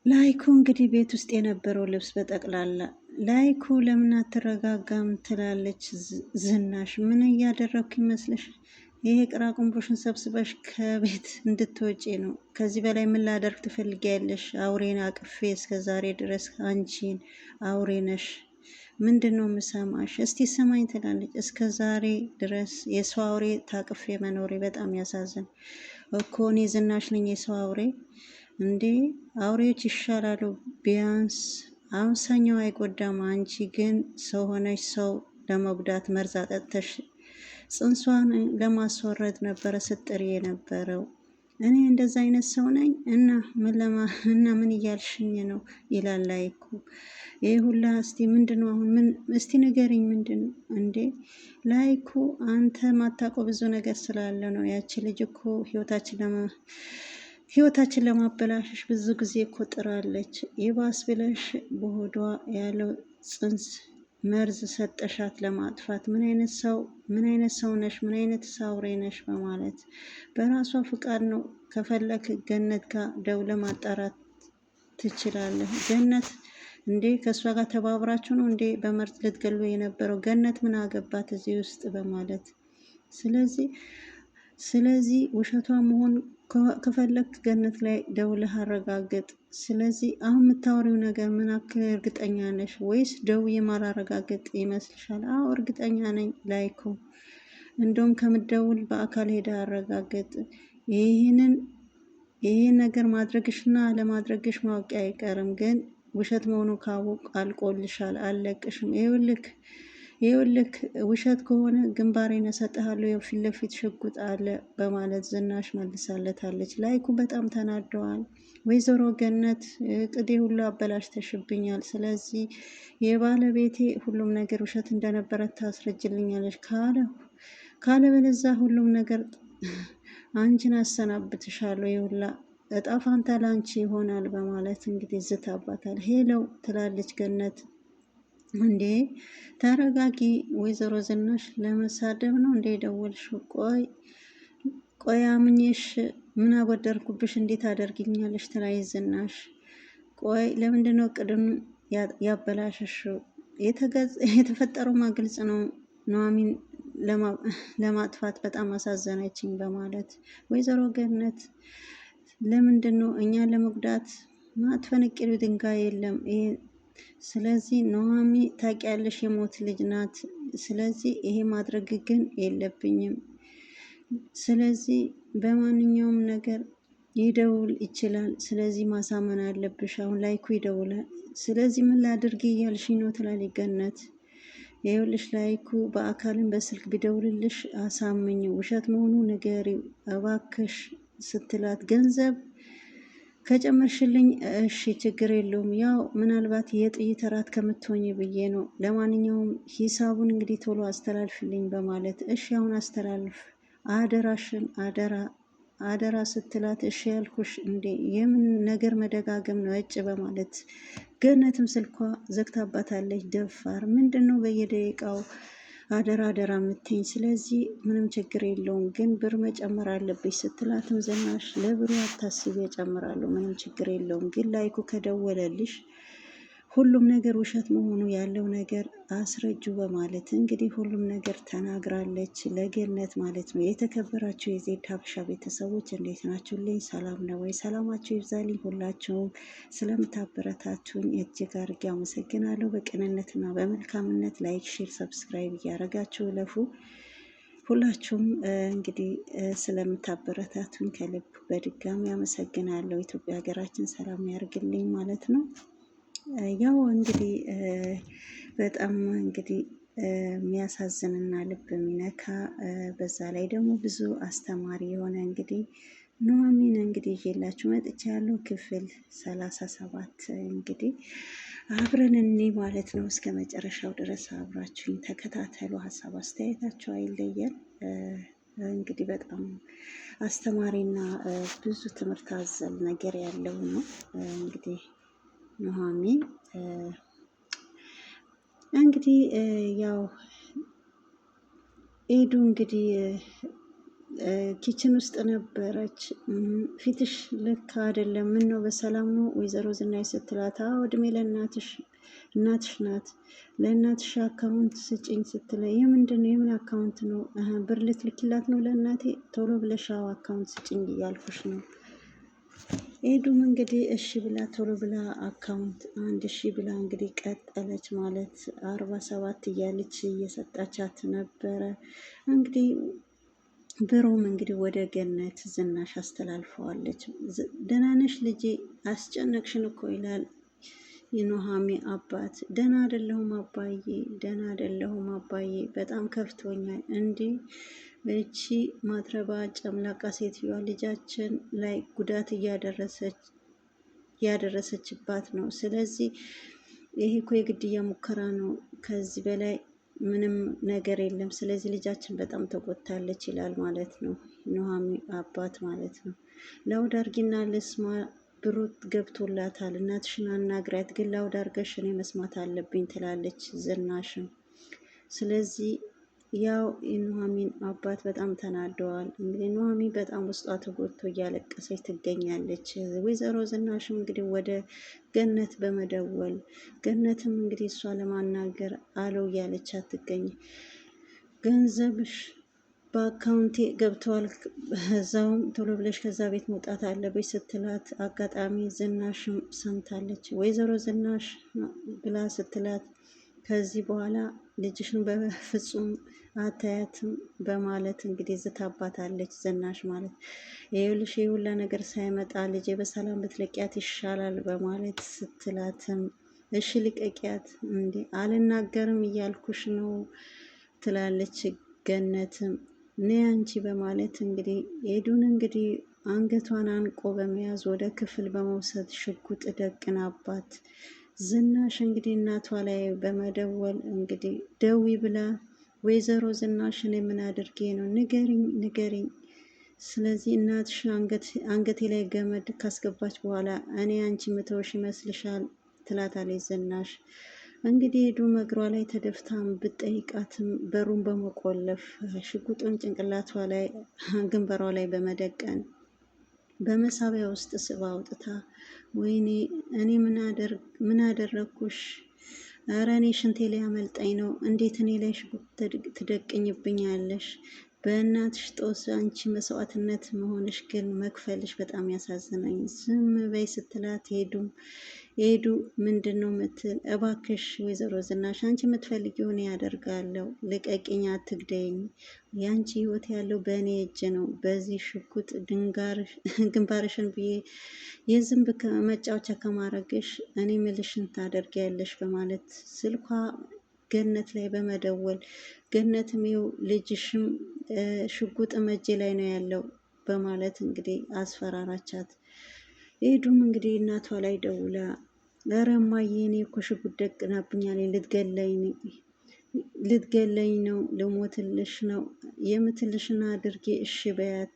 ላይኩ እንግዲህ ቤት ውስጥ የነበረው ልብስ በጠቅላላ ላይኩ ለምን አትረጋጋም ትላለች ዝናሽ። ምን እያደረግኩ ይመስልሽ? ይሄ ቅራቅንቦሽን ሰብስበሽ ከቤት እንድትወጪ ነው። ከዚህ በላይ ምን ላደርግ ትፈልጊያለሽ? አውሬን አቅፌ እስከ ዛሬ ድረስ አንቺን አውሬ ነሽ ምንድን ነው የምሰማሽ? እስቲ ስማኝ ትላለች። እስከ ዛሬ ድረስ የሰው አውሬ ታቅፌ መኖሬ በጣም ያሳዝን እኮ። እኔ ዝናሽ ነኝ የሰው አውሬ እንዴ? አውሬዎች ይሻላሉ። ቢያንስ አምሳኛው አይጎዳም። አንቺ ግን ሰው ሆነሽ ሰው ለመጉዳት መርዝ አጠጥተሽ ጽንሷን ለማስወረድ ነበረ ስትጥሪ የነበረው። እኔ እንደዛ አይነት ሰው ነኝ እና ምን እያልሽኝ ነው? ይላል ላይኩ። ይህ ሁላ እስቲ ምንድነው አሁን? ምን እስቲ ንገሪኝ፣ ምንድን ነው እንዴ? ላይኩ አንተ ማታውቀው ብዙ ነገር ስላለ ነው። ያቺ ልጅ እኮ ህይወታችን ለማበላሸሽ ብዙ ጊዜ እኮ ጥራለች። ይባስ ብለሽ በሆዷ ያለው ጽንስ መርዝ ሰጠሻት ለማጥፋት። ምን አይነት ሰው ነሽ? ምን አይነት አውሬ ነሽ? በማለት በራሷ ፍቃድ ነው። ከፈለክ ገነት ጋር ደውለ ማጣራት ትችላለህ። ገነት እንዴ ከእሷ ጋር ተባብራችሁ ነው እንዴ በመርዝ ልትገሉ የነበረው? ገነት ምን አገባት እዚህ ውስጥ? በማለት ስለዚህ ውሸቷ መሆን ከፈለክ ገነት ላይ ደውለህ አረጋግጥ። ስለዚህ አሁን የምታወሪው ነገር ምን አክል እርግጠኛ ነሽ? ወይስ ደውዬ ማላረጋግጥ ይመስልሻል? አዎ እርግጠኛ ነኝ ላይኩ። እንደውም ከምደውል በአካል ሄደ አረጋግጥ። ይህን ነገር ማድረግሽና ለማድረግሽ ማወቂያ አይቀርም። ግን ውሸት መሆኑ ካወቅ አልቆልሻል፣ አልለቅሽም። ይኸውልህ ውሸት ከሆነ ግንባሬን እሰጥሃለሁ፣ የፊት ለፊት ሽጉጥ አለ በማለት ዝናሽ መልሳለታለች። ላይኩ በጣም ተናደዋል። ወይዘሮ ገነት ቅዴ ሁሉ አበላሽተሽብኛል። ስለዚህ የባለቤቴ ሁሉም ነገር ውሸት እንደነበረ ታስረጅልኛለች። ካለበለዛ ሁሉም ነገር አንቺን አሰናብትሻለሁ፣ ይሁላ እጣ ፋንታ ላንቺ ይሆናል በማለት እንግዲህ ዝታባታል። ሄለው ትላለች ገነት። እንዴ ተረጋጊ ወይዘሮ ዝናሽ፣ ለመሳደብ ነው እንዴ ደወልሽው? ቆይ አምኜሽ ምን አጎደርኩብሽ? እንዴት አደርግኛለሽ? ትላይ ዝናሽ። ቆይ ለምንድነው ቅድም ያበላሸሽው? የተፈጠረውማ ግልጽ ነው። ኑሐሚን ለማጥፋት በጣም አሳዘነችኝ በማለት ወይዘሮ ገነት ለምንድን ነው እኛን ለመጉዳት ማትፈነቅሉ ድንጋይ የለም። ስለዚህ ኑሐሚን ታውቂያለሽ የሞት ልጅ ናት። ስለዚህ ይሄ ማድረግ ግን የለብኝም። ስለዚህ በማንኛውም ነገር ይደውል ይችላል። ስለዚህ ማሳመን አለብሽ። አሁን ላይኩ ይደውላል። ስለዚህ ምን ላድርግ እያልሽኝ ነው? ትላለች ገነት። ይኸውልሽ ላይኩ በአካልን በስልክ ቢደውልልሽ አሳምኝ፣ ውሸት መሆኑ ንገሪው እባክሽ ስትላት፣ ገንዘብ ከጨመርሽልኝ እሺ ችግር የለውም፣ ያው ምናልባት የጥይት እራት ከምትሆኝ ብዬ ነው። ለማንኛውም ሂሳቡን እንግዲህ ቶሎ አስተላልፍልኝ በማለት እሺ አሁን አስተላልፍ፣ አደራሽን አደራ ስትላት፣ እሺ ያልኩሽ እንዴ የምን ነገር መደጋገም ነው እጭ በማለት ገነትም ስልኳ ዘግታባታለች። ደፋር ምንድን ነው በየደቂቃው አደራ አደራ የምትኝ? ስለዚህ ምንም ችግር የለውም ግን ብር መጨመር አለብሽ ስትላትም ዝናሽ ለብሩ አታስቢ እጨምራለሁ፣ ምንም ችግር የለውም ግን ላይኩ ከደወለልሽ ሁሉም ነገር ውሸት መሆኑ ያለው ነገር አስረጁ በማለት እንግዲህ ሁሉም ነገር ተናግራለች ለገነት ማለት ነው። የተከበራችሁ የዜድ ሀበሻ ቤተሰቦች እንዴት ናችሁልኝ? ሰላም ነው ወይ? ሰላማችሁ ይብዛልኝ። ሁላችሁም ስለምታበረታችሁኝ እጅግ አድርጌ አመሰግናለሁ። በቅንነትና በመልካምነት ላይክ፣ ሼር፣ ሰብስክራይብ እያደረጋችሁ ለፉ ሁላችሁም እንግዲህ ስለምታበረታቱኝ ከልብ በድጋሚ አመሰግናለሁ። ኢትዮጵያ ሀገራችን ሰላም ያርግልኝ ማለት ነው። ያው እንግዲህ በጣም እንግዲህ የሚያሳዝንና ልብ የሚነካ በዛ ላይ ደግሞ ብዙ አስተማሪ የሆነ እንግዲህ ኑሐሚን እንግዲህ ይዤላችሁ መጥቻ ያለው ክፍል 37 እንግዲህ አብረን እኔ ማለት ነው። እስከ መጨረሻው ድረስ አብራችሁኝ ተከታተሉ። ሀሳብ አስተያየታችሁ አይለየን። እንግዲህ በጣም አስተማሪና ብዙ ትምህርት አዘል ነገር ያለው ነው እንግዲህ ኑሐሚን እንግዲህ ያው ኤዱ እንግዲህ ኪችን ውስጥ ነበረች። ፊትሽ ልክ አይደለም፣ ምን ነው በሰላም ነው ወይዘሮ ዝናሽ ስትላት፣ አዎ እድሜ ለእናትሽ፣ እናትሽ ናት፣ ለእናትሽ አካውንት ስጭኝ ስትለኝ፣ የምንድን ነው የምን አካውንት ነው? ብር ልትልኪላት ነው ለእናቴ? ቶሎ ብለሽ አዎ አካውንት ስጭኝ እያልኩሽ ነው። ኤዱም እንግዲህ እሺ ብላ ቶሎ ብላ አካውንት 1000 ብላ እንግዲህ ቀጠለች ማለት 47 እያለች እየሰጣቻት ነበረ እንግዲህ ብሩም እንግዲህ ወደ ገነት ዝናሽ አስተላልፈዋለች። ደህና ነሽ ልጄ? አስጨነቅሽን እኮ ይላል የኑሃሚ አባት። ደህና አይደለሁም አባዬ፣ ደህና አይደለሁም አባዬ፣ በጣም ከፍቶኛል። እንዲህ እቺ ማትረባ ጨምላቃ ሴትዮዋ ልጃችን ላይ ጉዳት እያደረሰችባት ነው። ስለዚህ ይሄ እኮ የግድያ ሙከራ ነው። ከዚህ በላይ ምንም ነገር የለም። ስለዚህ ልጃችን በጣም ተጎድታለች ይላል ማለት ነው ኑሃሚ አባት ማለት ነው። ላውድ አርጊና ልስማ፣ ብሩ ገብቶላታል፣ እናትሽን አናግሪያት፣ ግን ላውድ አርገሽ እኔ መስማት አለብኝ ትላለች ዝናሽን። ስለዚህ ያው የኑሃሚን አባት በጣም ተናደዋል። እንግዲህ ኑሃሚ በጣም ውስጧ ተጎድቶ እያለቀሰች ትገኛለች። ወይዘሮ ዝናሽም እንግዲህ ወደ ገነት በመደወል ገነትም እንግዲህ እሷ ለማናገር አለው እያለቻት ትገኝ። ገንዘብሽ በአካውንቴ ገብተዋል፣ እዛውም ቶሎ ብለሽ ከዛ ቤት መውጣት አለበች ስትላት፣ አጋጣሚ ዝናሽም ሰምታለች። ወይዘሮ ዝናሽ ብላ ስትላት፣ ከዚህ በኋላ ልጅሽን በፍጹም አታያትም በማለት እንግዲህ ዝታባታለች ዝናሽ ማለት። ይኸውልሽ የሁላ ነገር ሳይመጣ ልጄ በሰላም ብትለቂያት ይሻላል በማለት ስትላትም፣ እሺ ልቀቂያት፣ እንዴ አልናገርም እያልኩሽ ነው ትላለች። ገነትም ነይ አንቺ በማለት እንግዲህ ኤዱን እንግዲህ አንገቷን አንቆ በመያዝ ወደ ክፍል በመውሰድ ሽጉጥ ደቅናባት፣ ዝናሽ እንግዲህ እናቷ ላይ በመደወል እንግዲህ ደዊ ብላ፣ ወይዘሮ ዝናሽ እኔ ምን አድርጌ ነው ንገሪኝ ንገሪኝ፣ ስለዚህ እናትሽ አንገቴ ላይ ገመድ ካስገባች በኋላ እኔ አንቺ ምተውሽ ይመስልሻል? ትላታለች ዝናሽ። እንግዲህ ሄዱ እግሯ ላይ ተደፍታም ብጠይቃትም በሩን በመቆለፍ ሽጉጡን ጭንቅላቷ ላይ ግንባሯ ላይ በመደቀን በመሳቢያ ውስጥ ስባ አውጥታ፣ ወይኔ እኔ ምን አደረግኩሽ? እረ እኔ ሽንቴ ላይ ያመልጠኝ ነው። እንዴት እኔ ላይ ሽጉጥ ትደቅኝብኛለሽ? በእናትሽ ጦስ አንቺ መስዋዕትነት መሆንሽ ግን መክፈልሽ በጣም ያሳዝናኝ። ዝም በይ ስትላት ሄዱ ምንድን ነው ምትል? እባክሽ ወይዘሮ ዝናሽ አንቺ የምትፈልጊውን ያደርጋለሁ፣ ልቀቂኝ፣ አትግደይኝ። የአንቺ ህይወት ያለው በእኔ እጅ ነው። በዚህ ሽጉጥ ግንባርሽን ብዬ የዝንብ መጫወቻ ከማረግሽ እኔ ምልሽን ታደርጊያለሽ በማለት ስልኳ ገነት ላይ በመደወል ገነትም ይኸው ልጅሽም ሽጉጥ እጄ ላይ ነው ያለው በማለት እንግዲህ አስፈራራቻት። ሄዱም እንግዲህ እናቷ ላይ ደውላ፣ ኧረ እማዬ እኔ እኮ ሽጉጥ ደቅናብኛል፣ ልትገለኝ ነው፣ ልሞትልሽ ነው፣ የምትልሽን አድርጌ እሺ በያት፣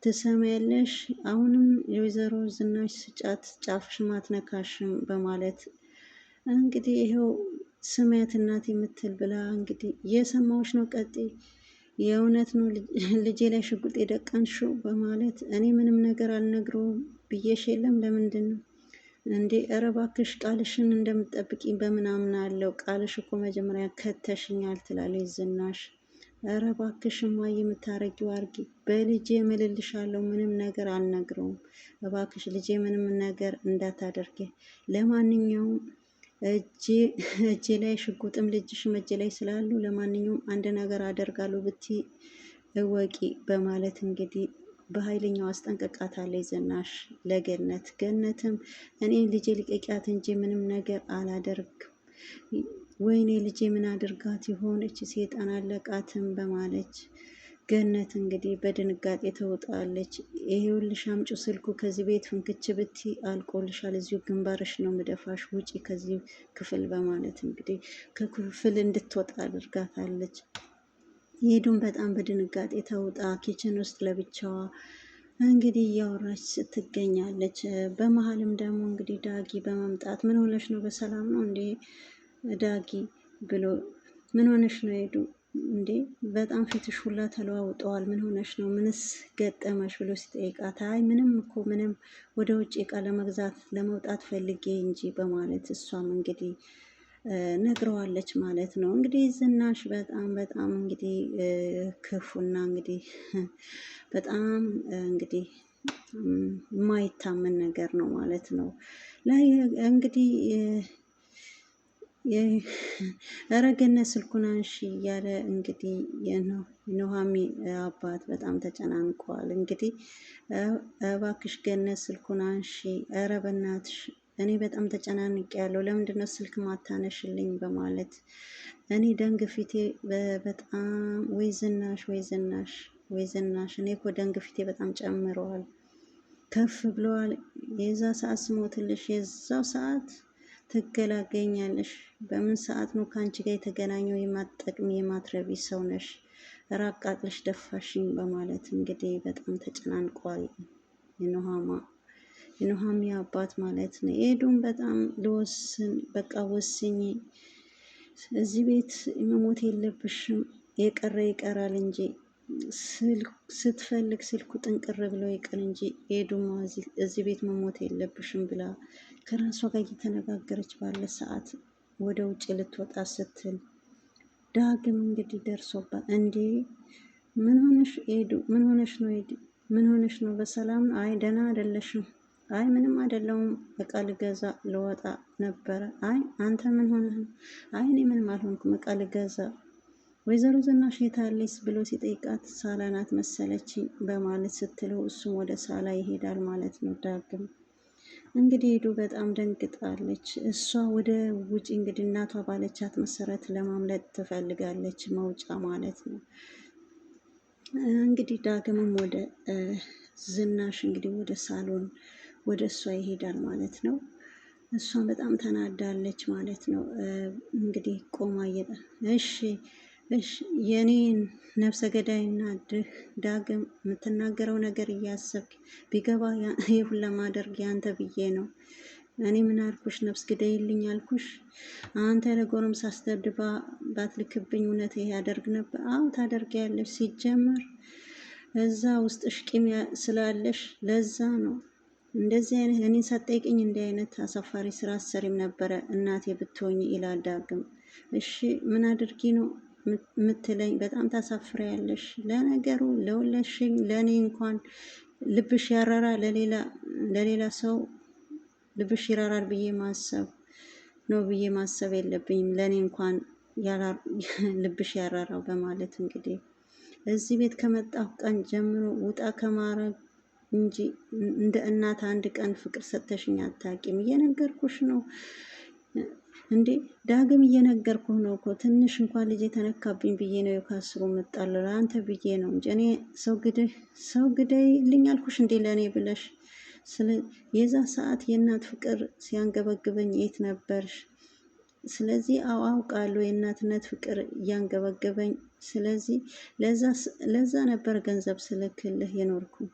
ትሰማያለሽ? አሁንም የወይዘሮ ዝናሽ ስጫት፣ ጫፍሽም አትነካሽም በማለት እንግዲህ ይኸው ስሜት እናት የምትል ብላ እንግዲህ እየሰማዎች ነው። ቀጥይ፣ የእውነት ነው ልጄ ላይ ሽጉጥ የደቀንሽው በማለት እኔ ምንም ነገር አልነግረውም ብዬሽ የለም ለምንድን ነው እንዴ? ኧረ እባክሽ ቃልሽን እንደምትጠብቂኝ በምናምን አለው። ቃልሽ እኮ መጀመሪያ ከተሽኛል ትላለች ዝናሽ። ኧረ እባክሽ እማዬ የምታረጊው አርጊ፣ በልጄ እምልልሻለሁ፣ ምንም ነገር አልነግረውም። እባክሽ ልጄ ምንም ነገር እንዳታደርጊ፣ ለማንኛውም እጄ ላይ ሽጉጥም ልጅሽም እጄ ላይ ስላሉ ለማንኛውም አንድ ነገር አደርጋለሁ ብቲ እወቂ በማለት እንግዲህ በኃይለኛው አስጠንቅቃታለች ዝናሽ ለገነት። ገነትም እኔ ልጄ ልቀቂያት እንጂ ምንም ነገር አላደርግም፣ ወይኔ ልጄ ምን አድርጋት የሆነች ሴጣን አለቃትም በማለት ገነት እንግዲህ በድንጋጤ ተውጣለች። ይሄውልሽ አምጪ ስልኩ፣ ከዚህ ቤት ፍንክች ብቲ አልቆልሻል፣ እዚሁ ግንባርሽ ነው ምደፋሽ፣ ውጪ ከዚህ ክፍል በማለት እንግዲህ ከክፍል እንድትወጣ አድርጋታለች። ሄዱም በጣም በድንጋጤ ተውጣ ኪችን ውስጥ ለብቻዋ እንግዲህ እያወራች ትገኛለች። በመሀልም ደግሞ እንግዲህ ዳጊ በመምጣት ምን ሆነሽ ነው? በሰላም ነው እንዴ ዳጊ ብሎ ምን ሆነሽ ነው? ሄዱ እንዴ በጣም ፊትሽ ሁላ ተለዋውጠዋል። ምን ሆነሽ ነው? ምንስ ገጠመሽ? ብሎ ሲጠይቃት አይ ምንም እኮ ምንም ወደ ውጭ እቃ ለመግዛት ለመውጣት ፈልጌ እንጂ በማለት እሷም እንግዲህ ነግረዋለች ማለት ነው። እንግዲህ ዝናሽ በጣም እንግዲህ ክፉና እንግዲህ በጣም እንግዲህ የማይታመን ነገር ነው ማለት ነው። ላይ እንግዲህ ኧረ ገነት ስልኩን አንሺ እያለ እንግዲህ የኑሃሚ አባት በጣም ተጨናንቀዋል። እንግዲህ እባክሽ ገነት ስልኩን አንሺ፣ ኧረ በናትሽ እኔ በጣም ተጨናንቄ ያለው ለምንድን ነው ስልክ ማታነሽልኝ? በማለት እኔ ደም ግፊቴ በጣም ወይ ዝናሽ ወይ ዝናሽ ወይ ዝናሽ እኔ እኮ ደም ግፊቴ በጣም ጨምረዋል፣ ከፍ ብለዋል። የዛ ሰዓት ስሞትልሽ የዛው ሰዓት ትገላገኛለሽ። በምን ሰዓት ነው ከአንቺ ጋር የተገናኘው? የማትጠቅሚ የማትረቢ ሰው ነሽ፣ ራቃቅለሽ ደፋሽኝ በማለት እንግዲህ በጣም ተጨናንቋል። የኑሃሚ አባት ማለት ነው። ኤዱም በጣም ልወስን በቃ ወስኝ፣ እዚህ ቤት መሞት የለብሽም፣ የቀረ ይቀራል እንጂ ስትፈልግ ስልኩ ጥንቅር ብሎ ይቅር እንጂ ኤዱማ እዚህ ቤት መሞት የለብሽም ብላ ከራሷ ጋር እየተነጋገረች ባለ ሰዓት ወደ ውጭ ልትወጣ ስትል ዳግም እንግዲህ ደርሶባት እንዴ ምን ሆነሽ ኤዱ? ምን ሆነሽ ነው ኤዱ? ምን ሆነሽ ነው? በሰላም ነው? አይ ደህና አይደለሽም። አይ ምንም አይደለሁም፣ እቃ ልገዛ ልወጣ ነበረ። አይ አንተ ምን ሆነህ ነው? አይ እኔ ምንም አልሆንኩም፣ እቃ ልገዛ። ወይዘሮ ዝናሽ የታለች ብሎ ሲጠይቃት ሳላ ናት መሰለችኝ በማለት ስትለው እሱም ወደ ሳላ ይሄዳል ማለት ነው። ዳግም እንግዲህ ሄዱ በጣም ደንግጣለች። እሷ ወደ ውጭ እንግዲህ እናቷ ባለቻት መሰረት ለማምለጥ ትፈልጋለች፣ መውጫ ማለት ነው። እንግዲህ ዳግምም ወደ ዝናሽ እንግዲህ ወደ ሳሎን ወደ እሷ ይሄዳል ማለት ነው። እሷን በጣም ተናዳለች ማለት ነው። እንግዲህ ቆማ እሺ እሺ የኔን ነፍሰ ገዳይና ዳግም የምትናገረው ነገር እያሰብክ ቢገባ ይሁን ለማደርግ ያንተ ብዬ ነው። እኔ ምን አልኩሽ? ነፍስ ግደይልኝ አልኩሽ? አንተ ለጎረምሳ አስደብድባ ባትልክብኝ እውነት ይሄ ያደርግ ነበር? አዎ ታደርጊያለሽ። ሲጀመር እዛ ውስጥሽ ቂም ስላለሽ ለዛ ነው እንደዚህ አይነት እኔን ሳትጠይቅኝ እንዲህ አይነት አሳፋሪ ስራ አሰሪም ነበረ እናቴ ብትሆኝ ይላል ዳግም። እሺ ምን አድርጊ ነው የምትለኝ? በጣም ታሳፍሪያለሽ። ለነገሩ ለወለሽኝ ለእኔ እንኳን ልብሽ ያራራ ለሌላ ሰው ልብሽ ይራራል ብዬ ማሰብ ነው ብዬ ማሰብ የለብኝም። ለእኔ እንኳን ልብሽ ያራራው በማለት እንግዲህ እዚህ ቤት ከመጣሁ ቀን ጀምሮ ውጣ ከማረግ እንጂ እንደ እናት አንድ ቀን ፍቅር ሰጥተሽኝ አታውቂም። እየነገርኩሽ ነው እንዴ ዳግም እየነገርኩህ ነው እኮ ትንሽ እንኳን ልጅ የተነካብኝ ብዬ ነው የካስሩ መጣለሁ ለአንተ ብዬ ነው እንጂ እኔ ሰው ግደይልኝ አልኩሽ እንዴ ለእኔ ብለሽ። የዛ ሰዓት የእናት ፍቅር ሲያንገበግበኝ የት ነበርሽ? ስለዚህ አውቃለሁ የእናትነት ፍቅር እያንገበገበኝ። ስለዚህ ለዛ ነበር ገንዘብ ስልክልህ የኖርኩኝ።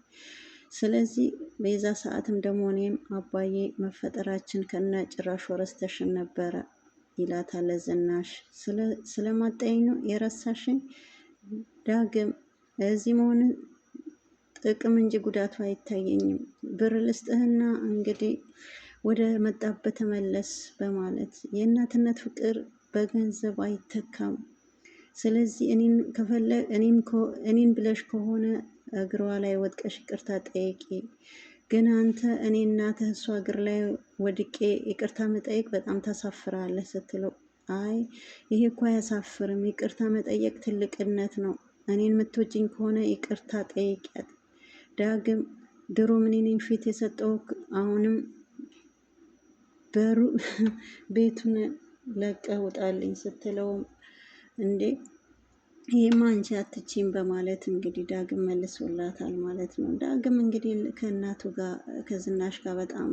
ስለዚህ በዛ ሰዓትም ደግሞ እኔም አባዬ መፈጠራችን ከነ ጭራሽ ረስተሽን ነበረ ይላታል ዝናሽ። ስለማጣኝ ነው የረሳሽኝ? ዳግም እዚህ መሆን ጥቅም እንጂ ጉዳቱ አይታየኝም። ብር ልስጥህና እንግዲህ ወደ መጣበት ተመለስ በማለት የእናትነት ፍቅር በገንዘብ አይተካም። ስለዚህ እኔን ብለሽ ከሆነ እግሯ ላይ ወድቀሽ ይቅርታ ጠይቂ። ግን አንተ እኔ እናትህ እሷ እግር ላይ ወድቄ ይቅርታ መጠየቅ በጣም ታሳፍራለህ ስትለው አይ ይሄ እኮ አያሳፍርም፣ ይቅርታ መጠየቅ ትልቅነት ነው። እኔን የምትወጂኝ ከሆነ ይቅርታ ጠይቂያት። ዳግም ድሮ ምን ነኝ ፊት የሰጠው አሁንም ቤቱን ለቀህ ውጣልኝ ስትለውም እንዴ ይሄማ አንቺ አትችይም በማለት እንግዲህ ዳግም መልሶላታል ማለት ነው። ዳግም እንግዲህ ከእናቱ ጋር ከዝናሽ ጋር በጣም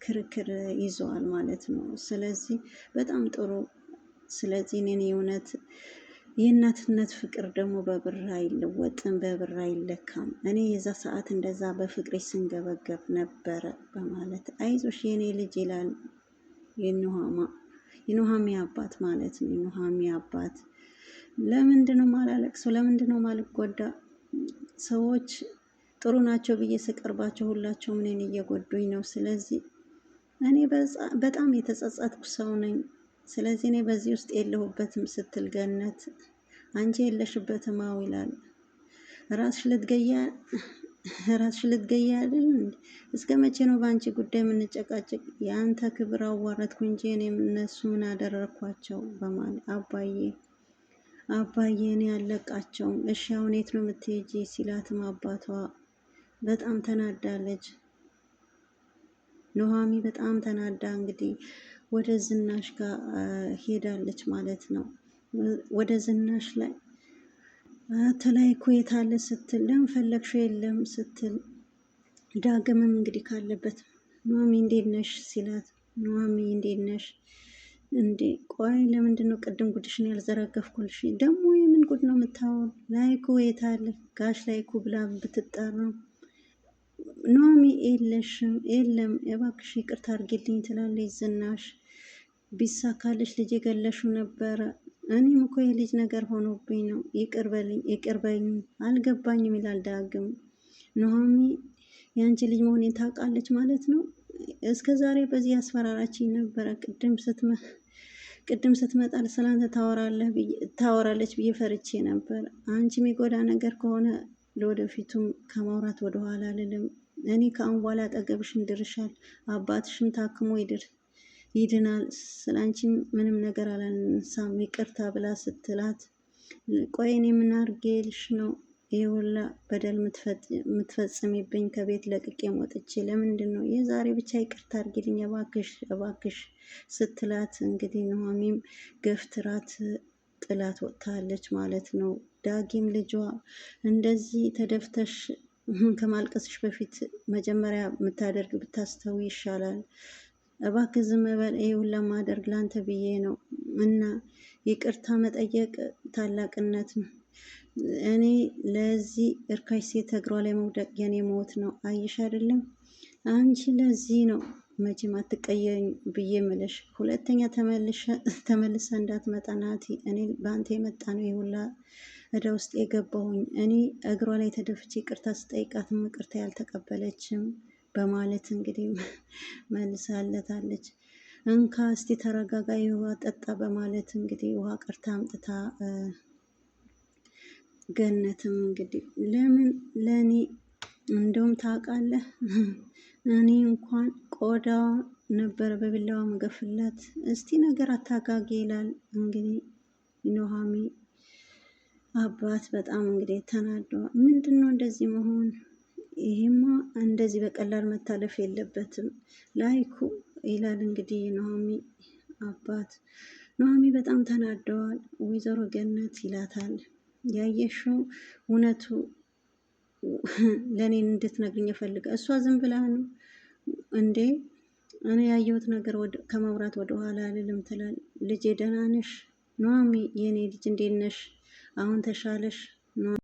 ክርክር ይዘዋል ማለት ነው። ስለዚህ በጣም ጥሩ። ስለዚህ እኔን የእናትነት ፍቅር ደግሞ በብር አይለወጥም፣ በብር አይለካም። እኔ የዛ ሰዓት እንደዛ በፍቅሬ ስንገበገብ ነበረ በማለት አይዞሽ የኔ ልጅ ይላል የኑሃሚ አባት ማለት ነው። የኑሃሚ አባት ለምንድን ነው ማላለቅሰው? ለምንድን ነው ማልጎዳ? ሰዎች ጥሩ ናቸው ብዬ ስቀርባቸው ሁላቸውም እኔን እየጎዱኝ ነው። ስለዚህ እኔ በጣም የተጸጸትኩ ሰው ነኝ። ስለዚህ እኔ በዚህ ውስጥ የለሁበትም ስትል ገነት አንቺ የለሽበትም አው ይላል። ራስሽ ልትገያ አይደል? እስከ መቼ ነው በአንቺ ጉዳይ የምንጨቃጨቅ? የአንተ ክብር አዋረድኩ እንጂ እኔም እነሱ ምን አደረግኳቸው? በማለት አባዬ እኔ አለቃቸውም። እሺ አሁን የት ነው የምትሄጂ ሲላትም አባቷ በጣም ተናዳለች። ኑሃሚ በጣም ተናዳ እንግዲህ ወደ ዝናሽ ጋር ሄዳለች ማለት ነው። ወደ ዝናሽ ላይ ተላይ እኮ የት አለ ስትል ለምን ፈለግሽው የለም ስትል ዳግምም እንግዲህ ካለበት ኑሃሚ እንዴት ነሽ ሲላት ኑሃሚ እንዴት ነሽ እንዴ ቆይ ለምንድን ነው ቅድም ጉድሽን ያልዘረገፍኩልሽ? ደግሞ የምን ጉድ ነው የምታወሩ? ላይኩ የት አለ ጋሽ ላይኩ ብላ ብትጠራ ኑሃሚ የለሽም የለም እባክሽ ይቅርታ አድርጊልኝ ትላለች ዝናሽ። ቢሳካልሽ ልጅ የገለሹ ነበረ። እኔም እኮ የልጅ ነገር ሆኖብኝ ነው ይቅርበኝ አልገባኝም ይላል ዳግም። ኑሃሚ የአንቺ ልጅ መሆኔን ታውቃለች ማለት ነው? እስከ ዛሬ በዚህ አስፈራራችኝ ነበረ። ቅድም ስትመጣ ስላንተ ታወራለች ብዬ ፈርቼ ነበር። አንቺ የሚጎዳ ነገር ከሆነ ለወደፊቱም ከማውራት ወደኋላ አልልም። እኔ ከአሁን በኋላ አጠገብሽን ድርሻል። አባትሽም ታክሞ ይድናል። ስላንቺም ምንም ነገር አላነሳም ይቅርታ ብላ ስትላት ቆይ እኔ ምን አድርጌልሽ ነው ይሄ ሁላ በደል የምትፈጽሚብኝ? ከቤት ለቅቄ ወጥቼ ለምንድን ነው? የዛሬ ብቻ ይቅርታ አድርጊልኝ እባክሽ ስትላት እንግዲህ ኑሃሚም ገፍትራት ጥላት ወጥታለች ማለት ነው። ዳጊም ልጇ እንደዚህ ተደፍተሽ ከማልቀስሽ በፊት መጀመሪያ የምታደርግ ብታስተው ይሻላል። እባክህ ዝም በል። ይሄ ሁላ ማደርግ ላንተ ብዬ ነው እና ይቅርታ መጠየቅ ታላቅነት ነው። እኔ ለዚህ እርካሽ ሴት እግሯ ላይ መውደቅ የኔ ሞት ነው። አይሽ አይደለም አንቺ ለዚህ ነው መቼም አትቀየኝ ብዬ ምልሽ። ሁለተኛ ተመልሳ እንዳትመጣ ናቲ። እኔ በአንተ የመጣ ነው የሁላ እዳ ውስጥ የገባሁኝ። እኔ እግሯ ላይ ተደፍቼ ይቅርታ ስጠይቃትም ይቅርታ ያልተቀበለችም በማለት እንግዲህ መልሳለታለች። እንካ እስቲ ተረጋጋ የውሃ ጠጣ በማለት እንግዲህ ውሃ ቀርታ አምጥታ ገነትም እንግዲህ ለምን ለእኔ እንደውም ታውቃለህ እኔ እንኳን ቆዳ ነበረ በቢላዋ መገፍላት። እስቲ ነገር አታጋጊ ይላል እንግዲህ ኑሃሚ አባት በጣም እንግዲህ ተናደዋል። ምንድን ነው እንደዚህ መሆን? ይሄማ እንደዚህ በቀላል መታለፍ የለበትም ላይኩ ይላል እንግዲህ ኑሃሚ አባት። ኑሃሚ በጣም ተናደዋል። ወይዘሮ ገነት ይላታል ያየሽው እውነቱ ለእኔ እንድትነግሪኝ ፈልጋ እሷ ዝም ብላ ነው እንዴ? እኔ ያየሁት ነገር ከማውራት ወደ ኋላ አልልም ትላል። ልጄ ደህና ነሽ? ኑሃሚ የኔ ልጅ እንዴት ነሽ? አሁን ተሻለሽ?